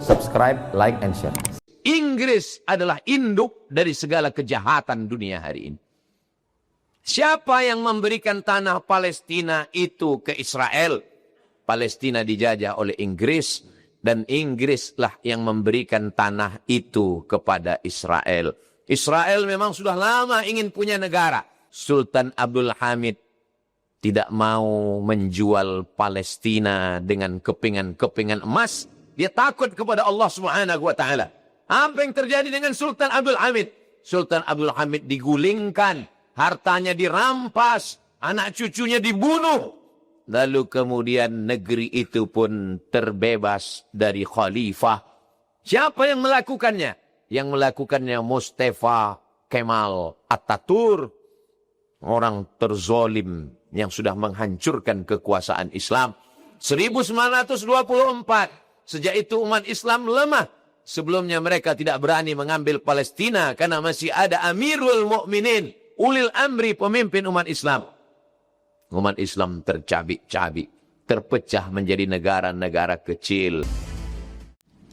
subscribe, like, and share. Inggris adalah induk dari segala kejahatan dunia hari ini. Siapa yang memberikan tanah Palestina itu ke Israel? Palestina dijajah oleh Inggris, dan Inggrislah yang memberikan tanah itu kepada Israel. Israel memang sudah lama ingin punya negara. Sultan Abdul Hamid tidak mau menjual Palestina dengan kepingan-kepingan emas. Dia takut kepada Allah Subhanahu wa Ta'ala. Apa yang terjadi dengan Sultan Abdul Hamid? Sultan Abdul Hamid digulingkan, hartanya dirampas, anak cucunya dibunuh. Lalu kemudian negeri itu pun terbebas dari khalifah. Siapa yang melakukannya? Yang melakukannya Mustafa Kemal Atatürk, orang terzolim yang sudah menghancurkan kekuasaan Islam. 1924, sejak itu umat Islam lemah. Sebelumnya mereka tidak berani mengambil Palestina karena masih ada Amirul Mukminin, ulil amri, pemimpin umat Islam. Umat Islam tercabik-cabik, terpecah menjadi negara-negara kecil.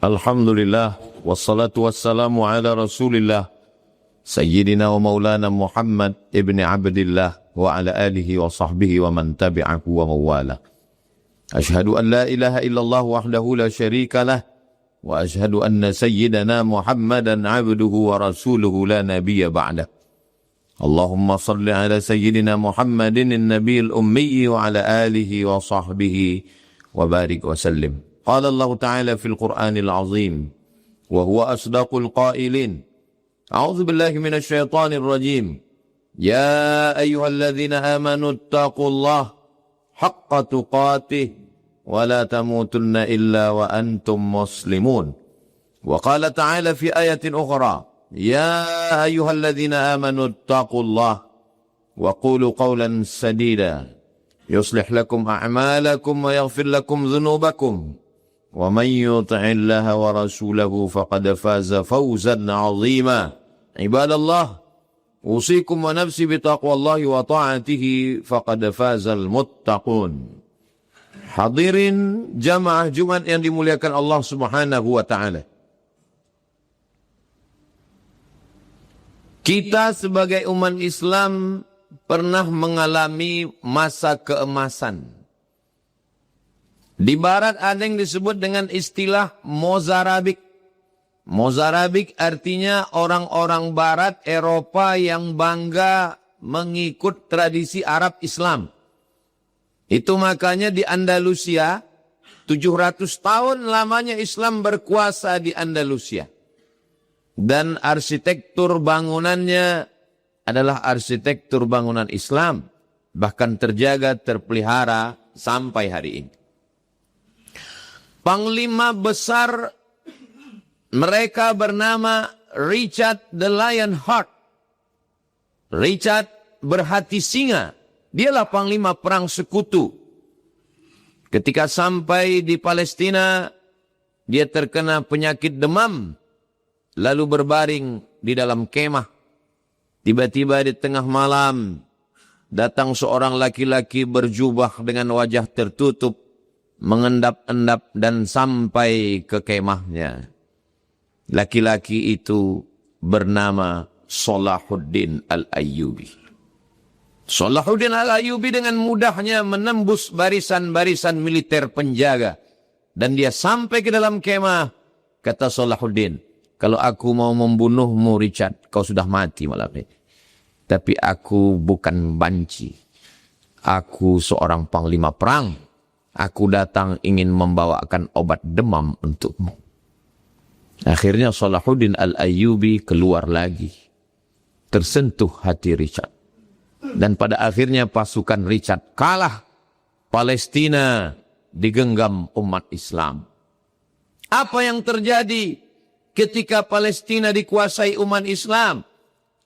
Alhamdulillah, wassalatu wassalamu ala Rasulillah, Sayyidina wa Maulana Muhammad ibn Abdillah wa ala alihi wa sahbihi wa man tabi'ahu wa mawala. Ashhadu an la ilaha illallah wahdahu la syarika lah, wa ashhadu anna sayyidana Muhammadan abduhu wa rasuluhu la nabiyya ba'dah. Allahumma salli ala sayyidina Muhammadin an-nabiyil ummi wa ala alihi wa sahbihi wa barik wa sallim. Qala Allah Ta'ala fil Qur'anil azim wa huwa asdaqul qailin. A'udzu billahi minasy syaithanir rajim. Ya ayyuhalladzina amanu taqullaha haqqa tuqatih wa la tamutunna illa wa antum muslimun. Wa qala ta'ala fi ayatin ukhra, ya ayyuhalladzina amanu taqullaha wa qulu qawlan sadida yuslih lakum a'malakum wa yaghfir lakum dhunubakum wa man yuti'illaha wa rasulahu faqad faza fawzan 'azima. Ibadallah, usikum wa nafsi bitaqwallahi wa ta'atihi faqad fazal muttaqun. Hadirin jamaah Jumat yang dimuliakan Allah Subhanahu wa Ta'ala. Kita sebagai umat Islam pernah mengalami masa keemasan. Di barat ada yang disebut dengan istilah Mozarabik. Mozarabik artinya orang-orang barat Eropa yang bangga mengikut tradisi Arab Islam. Itu makanya di Andalusia 700 tahun lamanya Islam berkuasa di Andalusia. Dan arsitektur bangunannya adalah arsitektur bangunan Islam. Bahkan terjaga, terpelihara sampai hari ini. Panglima besar mereka bernama Richard the Lionheart. Richard berhati singa. Dialah panglima perang sekutu. Ketika sampai di Palestina, dia terkena penyakit demam. Lalu berbaring di dalam kemah. Tiba-tiba di tengah malam, datang seorang laki-laki berjubah dengan wajah tertutup, mengendap-endap dan sampai ke kemahnya. Laki-laki itu bernama Salahuddin Al-Ayyubi. Salahuddin Al-Ayyubi dengan mudahnya menembus barisan-barisan militer penjaga. Dan dia sampai ke dalam kemah. Kata Salahuddin, kalau aku mau membunuhmu Richard, kau sudah mati malam ini. Tapi aku bukan banci. Aku seorang panglima perang. Aku datang ingin membawakan obat demam untukmu. Akhirnya Salahuddin Al-Ayyubi keluar lagi. Tersentuh hati Richard. Dan pada akhirnya pasukan Richard kalah. Palestina digenggam umat Islam. Apa yang terjadi ketika Palestina dikuasai umat Islam?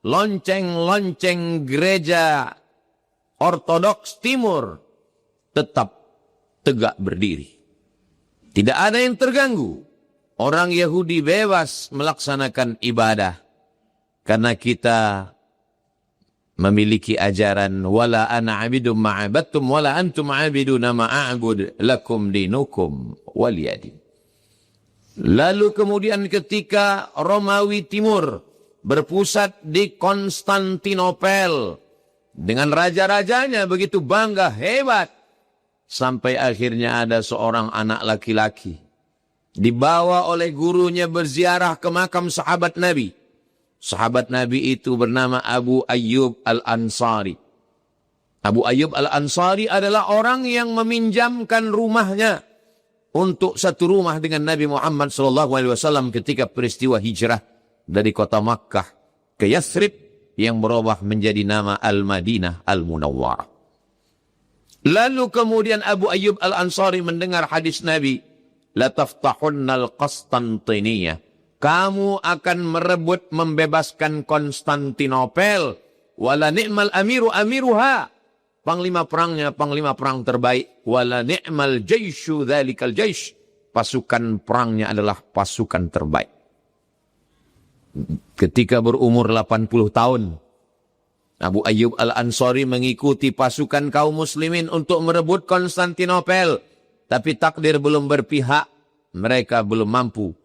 Lonceng-lonceng gereja Ortodoks Timur tetap tegak berdiri. Tidak ada yang terganggu. Orang Yahudi bebas melaksanakan ibadah. Karena kita memiliki ajaran wala ana abidum ma'abattum wala antum abiduna ma'abud lakum dinukum waliyadin. Lalu kemudian ketika Romawi Timur berpusat di Konstantinopel dengan raja-rajanya begitu bangga, hebat. Sampai akhirnya ada seorang anak laki-laki dibawa oleh gurunya berziarah ke makam sahabat Nabi. Sahabat Nabi itu bernama Abu Ayyub Al-Ansari. Abu Ayyub Al-Ansari adalah orang yang meminjamkan rumahnya untuk satu rumah dengan Nabi Muhammad SAW ketika peristiwa hijrah dari kota Makkah ke Yathrib yang berubah menjadi nama Al-Madinah Al-Munawwarah. Lalu kemudian Abu Ayyub Al-Ansari mendengar hadis Nabi, la taftahunnal Qastantiniyah. Kamu akan merebut membebaskan Konstantinopel. Wala ni'mal amiru amiruha. Panglima perangnya panglima perang terbaik. Wala ni'mal jaishu dhalikal jaish. Pasukan perangnya adalah pasukan terbaik. Ketika berumur 80 tahun, Abu Ayyub Al-Ansari mengikuti pasukan kaum muslimin untuk merebut Konstantinopel. Tapi takdir belum berpihak, mereka belum mampu.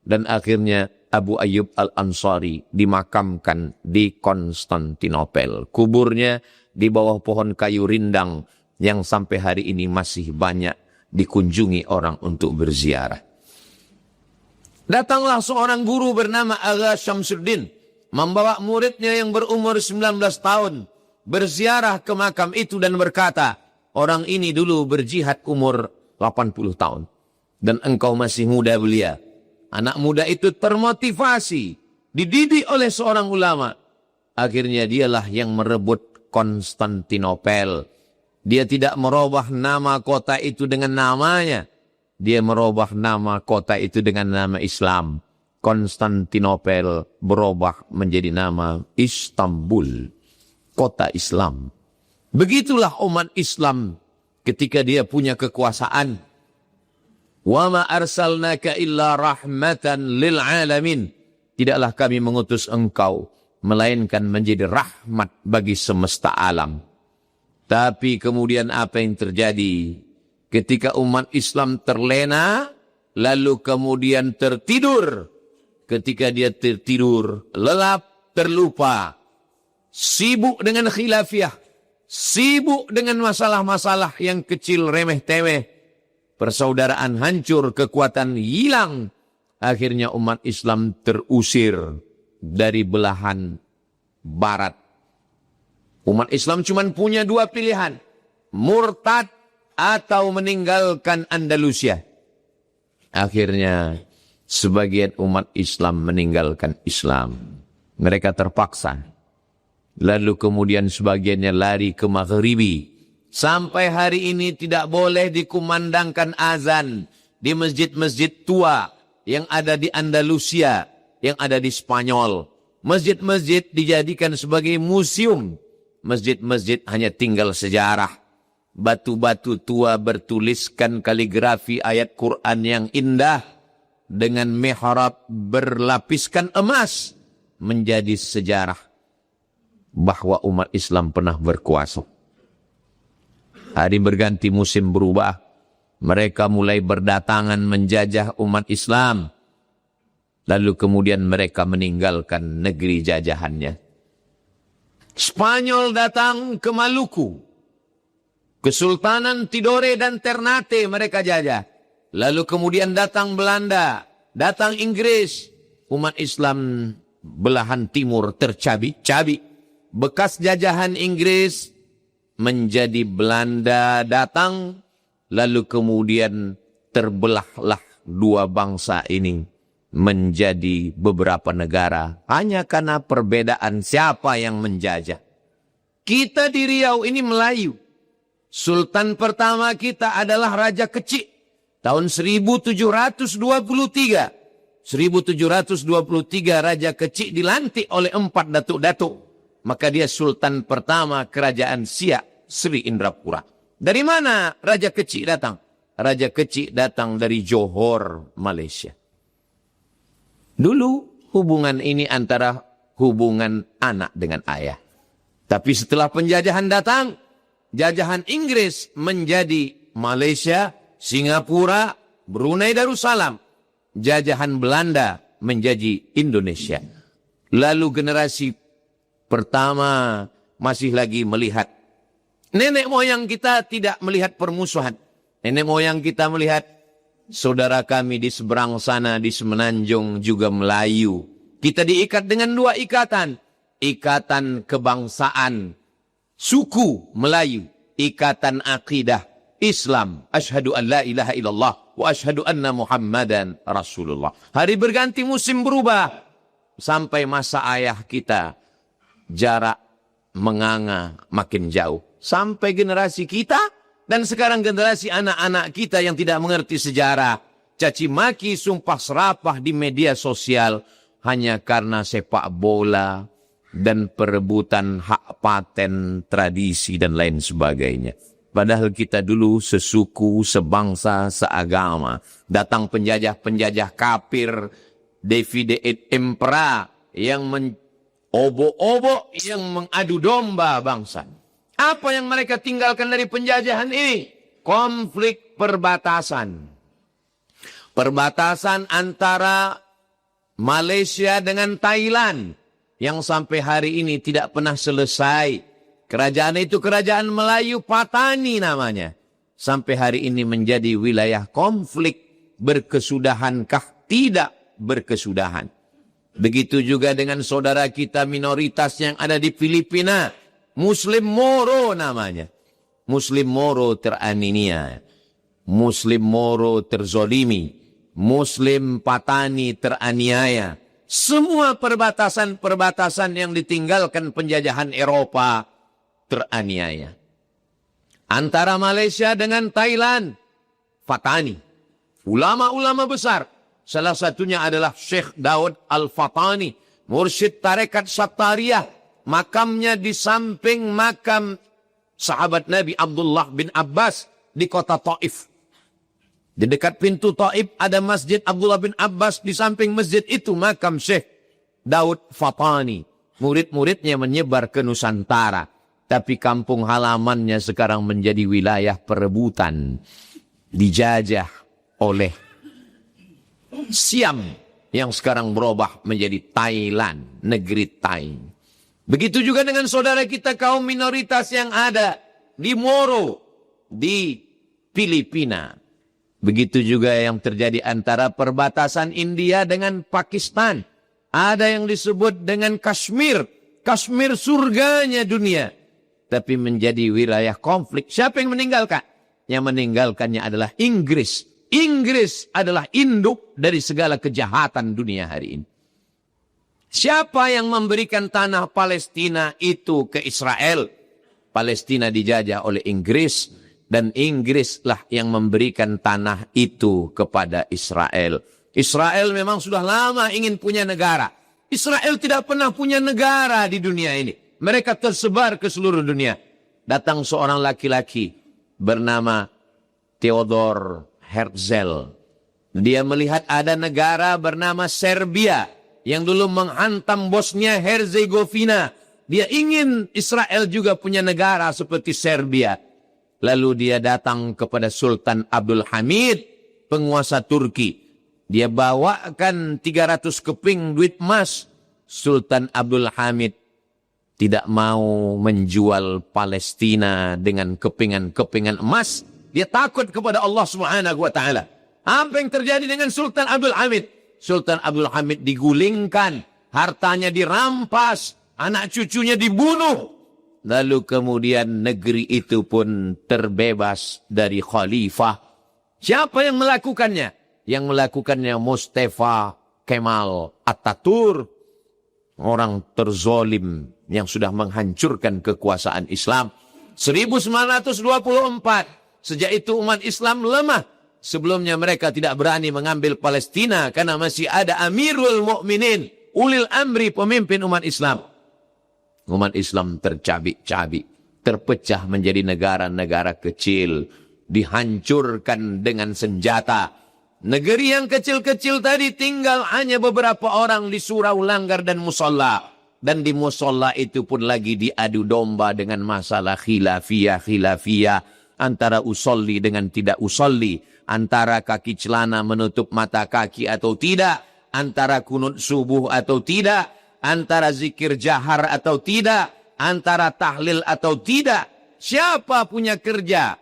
Dan akhirnya Abu Ayyub Al-Ansari dimakamkan di Konstantinopel. Kuburnya di bawah pohon kayu rindang yang sampai hari ini masih banyak dikunjungi orang untuk berziarah. Datanglah seorang guru bernama Agha Syamsuddin, membawa muridnya yang berumur 19 tahun, berziarah ke makam itu dan berkata, orang ini dulu berjihad umur 80 tahun. Dan engkau masih muda belia. Anak muda itu termotivasi, dididik oleh seorang ulama. Akhirnya dialah yang merebut Konstantinopel. Dia tidak merubah nama kota itu dengan namanya. Dia merubah nama kota itu dengan nama Islam. Konstantinopel berubah menjadi nama Istanbul, kota Islam. Begitulah umat Islam ketika dia punya kekuasaan. Wa ma arsalnaka illa rahmatan lil alamin. Tidaklah kami mengutus engkau melainkan menjadi rahmat bagi semesta alam. Tapi kemudian apa yang terjadi? Ketika umat Islam terlena, lalu kemudian tertidur. Ketika dia tertidur, lelap, terlupa, sibuk dengan khilafiyah, sibuk dengan masalah-masalah yang kecil remeh-temeh, persaudaraan hancur, kekuatan hilang. Akhirnya umat Islam terusir dari belahan barat. Umat Islam cuma punya dua pilihan, murtad atau meninggalkan Andalusia. Akhirnya sebagian umat Islam meninggalkan Islam. Mereka terpaksa. Lalu kemudian sebagiannya lari ke Maghribi. Sampai hari ini tidak boleh dikumandangkan azan di masjid-masjid tua yang ada di Andalusia, yang ada di Spanyol. Masjid-masjid dijadikan sebagai museum. Masjid-masjid hanya tinggal sejarah. Batu-batu tua bertuliskan kaligrafi ayat Quran yang indah dengan mihrab berlapiskan emas menjadi sejarah bahwa umat Islam pernah berkuasa. Hari berganti, musim berubah. Mereka mulai berdatangan menjajah umat Islam. Lalu kemudian mereka meninggalkan negeri jajahannya. Spanyol datang ke Maluku. Kesultanan Tidore dan Ternate mereka jajah. Lalu kemudian datang Belanda, datang Inggris. Umat Islam belahan timur tercabik-cabik. Bekas jajahan Inggris menjadi Belanda datang. Lalu kemudian terbelahlah dua bangsa ini menjadi beberapa negara. Hanya karena perbedaan siapa yang menjajah. Kita di Riau ini Melayu. Sultan pertama kita adalah Raja Kecik. Tahun 1723. 1723 Raja Kecik dilantik oleh 4 datuk-datuk. Maka dia Sultan pertama kerajaan Siak, Sri Indrapura. Dari mana Raja Kecik datang? Raja Kecik datang dari Johor, Malaysia. Dulu hubungan ini antara hubungan anak dengan ayah. Tapi setelah penjajahan datang, jajahan Inggris menjadi Malaysia, Singapura, Brunei Darussalam. jajahan Belanda menjadi Indonesia. Lalu generasi pertama masih lagi melihat. Nenek moyang kita tidak melihat permusuhan. Nenek moyang kita melihat saudara kami di seberang sana, di Semenanjung juga Melayu. Kita diikat dengan dua ikatan. Ikatan kebangsaan, suku Melayu. Ikatan akidah, Islam. Asyhadu an la ilaha illallah wa asyhadu anna Muhammadan Rasulullah. Hari berganti, musim berubah. Sampai masa ayah kita, jarak menganga makin jauh. Sampai generasi kita, dan sekarang generasi anak-anak kita yang tidak mengerti sejarah. Caci maki, sumpah serapah di media sosial, hanya karena sepak bola dan perebutan hak paten, tradisi, dan lain sebagainya. Padahal kita dulu sesuku, sebangsa, seagama. Datang penjajah-penjajah kafir, Davide et Impera, yang obok-obok, yang mengadu domba bangsa. Apa yang mereka tinggalkan dari penjajahan ini? Konflik perbatasan. Perbatasan antara Malaysia dengan Thailand, yang sampai hari ini tidak pernah selesai. Kerajaan itu kerajaan Melayu Patani namanya. Sampai hari ini menjadi wilayah konflik. Berkesudahankah? Tidak berkesudahan. Begitu juga dengan saudara kita minoritas yang ada di Filipina. Muslim Moro namanya. Muslim Moro teraniaya. Muslim Moro terzolimi. Muslim Patani teraniaya. Semua perbatasan-perbatasan yang ditinggalkan penjajahan Eropa teraniaya. Antara Malaysia dengan Thailand, Fatani. Ulama-ulama besar. Salah satunya adalah Syekh Daud Al-Fatani, mursyid tarekat Sattariyah. Makamnya di samping makam sahabat Nabi Abdullah bin Abbas di kota Taif. Di dekat pintu Taif ada masjid Abdullah bin Abbas. Di samping masjid itu makam Syekh Daud Fatani. Murid-muridnya menyebar ke Nusantara. Tapi kampung halamannya sekarang menjadi wilayah perebutan. Dijajah oleh Siam yang sekarang berubah menjadi Thailand, negeri Thai. Begitu juga dengan saudara kita kaum minoritas yang ada di Moro, di Filipina. Begitu juga yang terjadi antara perbatasan India dengan Pakistan. Ada yang disebut dengan Kashmir. Kashmir surganya dunia. Tapi menjadi wilayah konflik. Siapa yang meninggalkan? Yang meninggalkannya adalah Inggris. Inggris adalah induk dari segala kejahatan dunia hari ini. Siapa yang memberikan tanah Palestina itu ke Israel? Palestina dijajah oleh Inggris, dan Inggrislah yang memberikan tanah itu kepada Israel. Israel memang sudah lama ingin punya negara. Israel tidak pernah punya negara di dunia ini. Mereka tersebar ke seluruh dunia. Datang seorang laki-laki bernama Theodor Herzl. Dia melihat ada negara bernama Serbia yang dulu menghantam Bosnia Herzegovina. Dia ingin Israel juga punya negara seperti Serbia. Lalu dia datang kepada Sultan Abdul Hamid, penguasa Turki. Dia bawakan 300 keping duit emas. Sultan Abdul Hamid tidak mau menjual Palestina dengan kepingan-kepingan emas. Dia takut kepada Allah Subhanahu wa taala. Apa yang terjadi dengan Sultan Abdul Hamid? Sultan Abdul Hamid digulingkan, hartanya dirampas, anak cucunya dibunuh. Lalu kemudian negeri itu pun terbebas dari khalifah. Siapa yang melakukannya? Yang melakukannya Mustafa Kemal Atatürk. Orang terzolim yang sudah menghancurkan kekuasaan Islam. 1924. Sejak itu umat Islam lemah. Sebelumnya mereka tidak berani mengambil Palestina karena masih ada Amirul Mukminin, ulil amri, pemimpin umat Islam. Umat Islam tercabik-cabik, terpecah menjadi negara-negara kecil, dihancurkan dengan senjata. Negeri yang kecil-kecil tadi tinggal hanya beberapa orang di surau, langgar, dan musola. Dan di musola itu pun lagi diadu domba dengan masalah khilafiyah. antara usolli dengan tidak usolli, antara kaki celana menutup mata kaki atau tidak, antara kunut subuh atau tidak, antara zikir jahar atau tidak, antara tahlil atau tidak. Siapa punya kerja?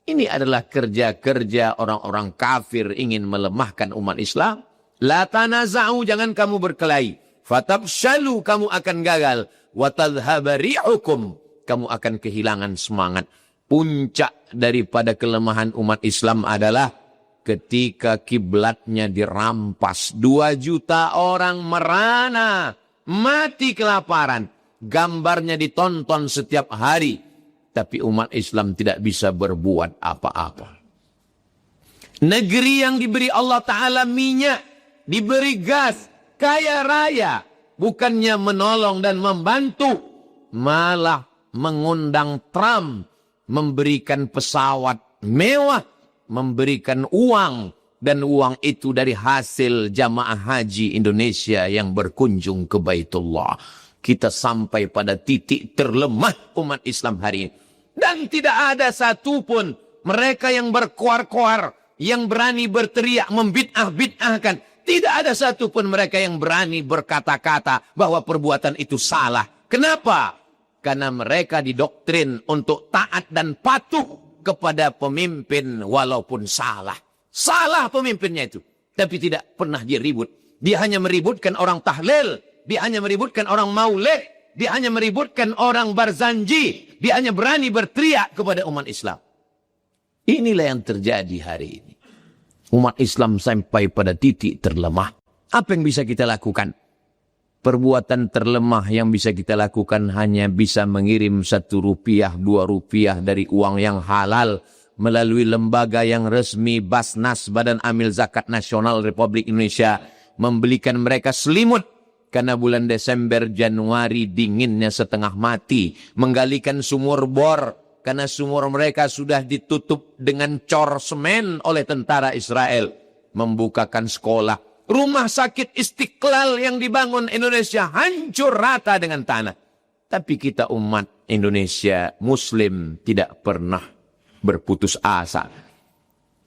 Ini adalah kerja-kerja orang-orang kafir ingin melemahkan umat Islam. La tanaza'u, jangan kamu berkelahi. Fatabshalu, kamu akan gagal. Wa tadhhaba rihukum, kamu akan kehilangan semangat. Puncak daripada kelemahan umat Islam adalah ketika kiblatnya dirampas. 2 juta orang merana, mati kelaparan. Gambarnya ditonton setiap hari. Tapi umat Islam tidak bisa berbuat apa-apa. Negeri yang diberi Allah Ta'ala minyak, diberi gas, kaya raya, bukannya menolong dan membantu, malah mengundang Trump, memberikan pesawat mewah, memberikan uang, dan uang itu dari hasil jamaah haji Indonesia yang berkunjung ke Baitullah. Kita sampai pada titik terlemah umat Islam hari ini. Dan tidak ada satupun mereka yang berkoar-koar, yang berani berteriak, membid'ah-bid'ahkan. Tidak ada satupun mereka yang berani berkata-kata bahwa perbuatan itu salah. Kenapa? Karena mereka didoktrin untuk taat dan patuh kepada pemimpin walaupun salah. Salah pemimpinnya itu. Tapi tidak pernah dia ribut. Dia hanya meributkan orang tahlil. Dia hanya meributkan orang maulid. Dia hanya meributkan orang barzanji. Dia hanya berani berteriak kepada umat Islam. Inilah yang terjadi hari ini. Umat Islam sampai pada titik terlemah. Apa yang bisa kita lakukan? Perbuatan terlemah yang bisa kita lakukan hanya bisa mengirim 1 rupiah, 2 rupiah dari uang yang halal melalui lembaga yang resmi Basnas, Badan Amil Zakat Nasional Republik Indonesia, membelikan mereka selimut. Karena bulan Desember, Januari dinginnya setengah mati. Menggalikan sumur bor. Karena sumur mereka sudah ditutup dengan cor semen oleh tentara Israel. Membukakan sekolah. Rumah sakit Istiqlal yang dibangun Indonesia hancur rata dengan tanah. Tapi kita umat Indonesia Muslim tidak pernah berputus asa.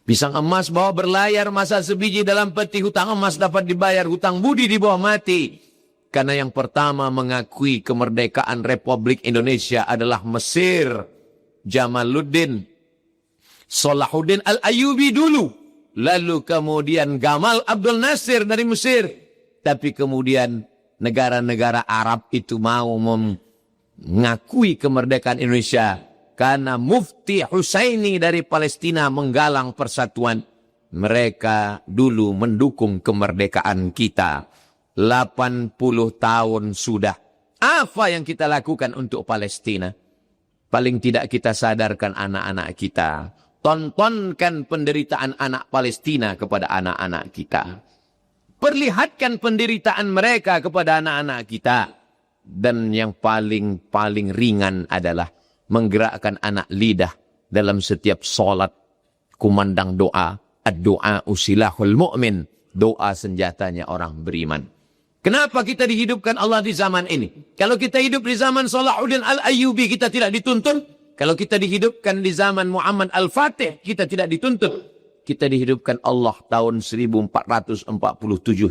Pisang emas bawa berlayar, masa sebiji dalam peti, hutang emas dapat dibayar, hutang budi di bawah mati. Karena yang pertama mengakui kemerdekaan Republik Indonesia adalah Mesir. Jamaluddin Salahuddin Al-Ayyubi dulu. Lalu kemudian Gamal Abdul Nasir dari Mesir. Tapi kemudian negara-negara Arab itu mau mengakui kemerdekaan Indonesia. Karena Mufti Husaini dari Palestina menggalang persatuan. Mereka dulu mendukung kemerdekaan kita. 80 tahun sudah. Apa yang kita lakukan untuk Palestina? Paling tidak kita sadarkan anak-anak kita. Tontonkan penderitaan anak Palestina kepada anak-anak kita. Perlihatkan penderitaan mereka kepada anak-anak kita. Dan yang paling ringan adalah menggerakkan anak lidah dalam setiap solat. Kumandang doa. Ad-doa usilahul mu'min. Doa senjatanya orang beriman. Kenapa kita dihidupkan Allah di zaman ini? Kalau kita hidup di zaman Salahuddin Al-Ayyubi, kita tidak dituntun. Kalau kita dihidupkan di zaman Muhammad Al-Fatih, kita tidak dituntun. Kita dihidupkan Allah tahun 1447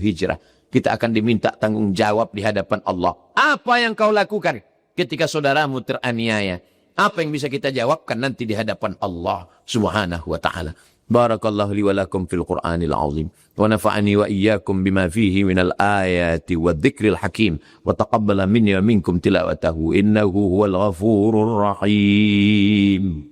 Hijrah. Kita akan diminta tanggung jawab di hadapan Allah. Apa yang kau lakukan ketika saudaramu teraniaya? Apa yang bisa kita jawabkan nanti di hadapan Allah Subhanahu wa ta'ala. Barakallahu li wa lakum fil Qur'anil azim. Wa nafa'ani wa iyyakum bima fihi minal ayati wa dhikril hakim. Wa taqabbala minni wa minkum tilawatahu. Innahu huwal ghafurur rahim.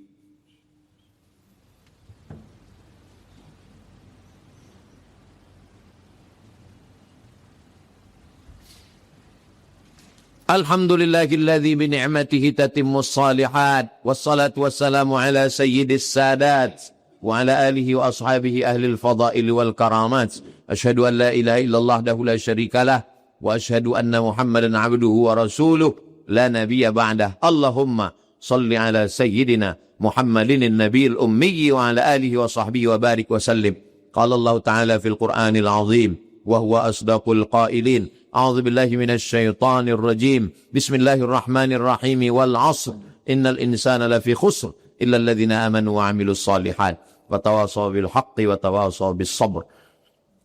Alhamdulillahilladzi bi ni'matihi tatimmus shalihat. Wassalatu wassalamu ala sayyidis sadat. وعلى آله وأصحابه أهل الفضائل والكرامات أشهد أن لا إله إلا الله وحده لا شريك له وأشهد أن محمدا عبده ورسوله لا نبي بعده اللهم صل على سيدنا محمد النبي الأمي وعلى آله وصحبه وبارك وسلم قال الله تعالى في القرآن العظيم وهو أصدق القائلين أعوذ بالله من الشيطان الرجيم بسم الله الرحمن الرحيم والعصر إن الإنسان لفي خسر إلا الذين آمنوا وعملوا الصالحات وتواصوا بالحق وتواصوا بالصبر.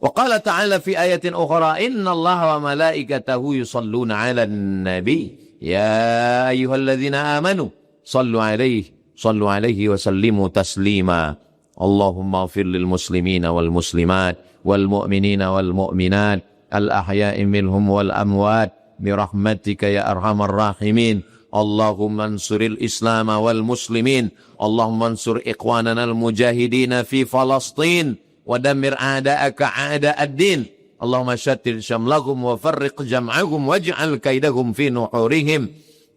وقال تعالى في آية أخرى إن الله وملائكته يصلون على النبي يا أيها الذين آمنوا صلوا عليه وسلموا تسليما اللهم اغفر للمسلمين والمسلمات والمؤمنين والمؤمنات الأحياء منهم والأموات برحمتك يا أرحم الراحمين. اللهم انصر الإسلام والمسلمين. اللهم انصر إخواننا المجاهدين في فلسطين ودمر أعداءك أعداء الدين. اللهم شتت شملهم وفرق جمعهم واجعل كيدهم في نحورهم.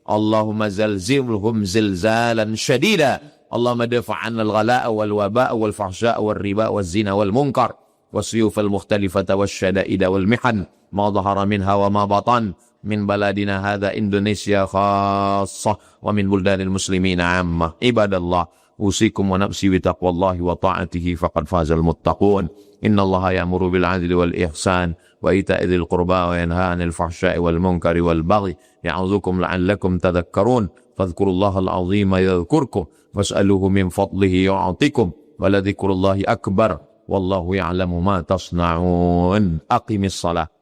اللهم زلزلهم زلزالا شديدا. اللهم دفع عنا الغلاء والوباء والفحشاء والربا والزنا والمنكر والسيوف المختلفة والشدائد والمحن ما ظهر منها وما بطن من بلدنا هذا إندونيسيا خاصة ومن بلدان المسلمين عامة. عباد الله أوصيكم ونفسي بتقوى الله وطاعته فقد فاز المتقون. إن الله يأمر بالعدل والإحسان وإيتاء ذي القربى وينهى عن الفحشاء والمنكر والبغي يعظكم لعلكم تذكرون. فاذكروا الله العظيم يذكركم واسألوه من فضله يعطكم ولذكر الله أكبر والله يعلم ما تصنعون. أقم الصلاة.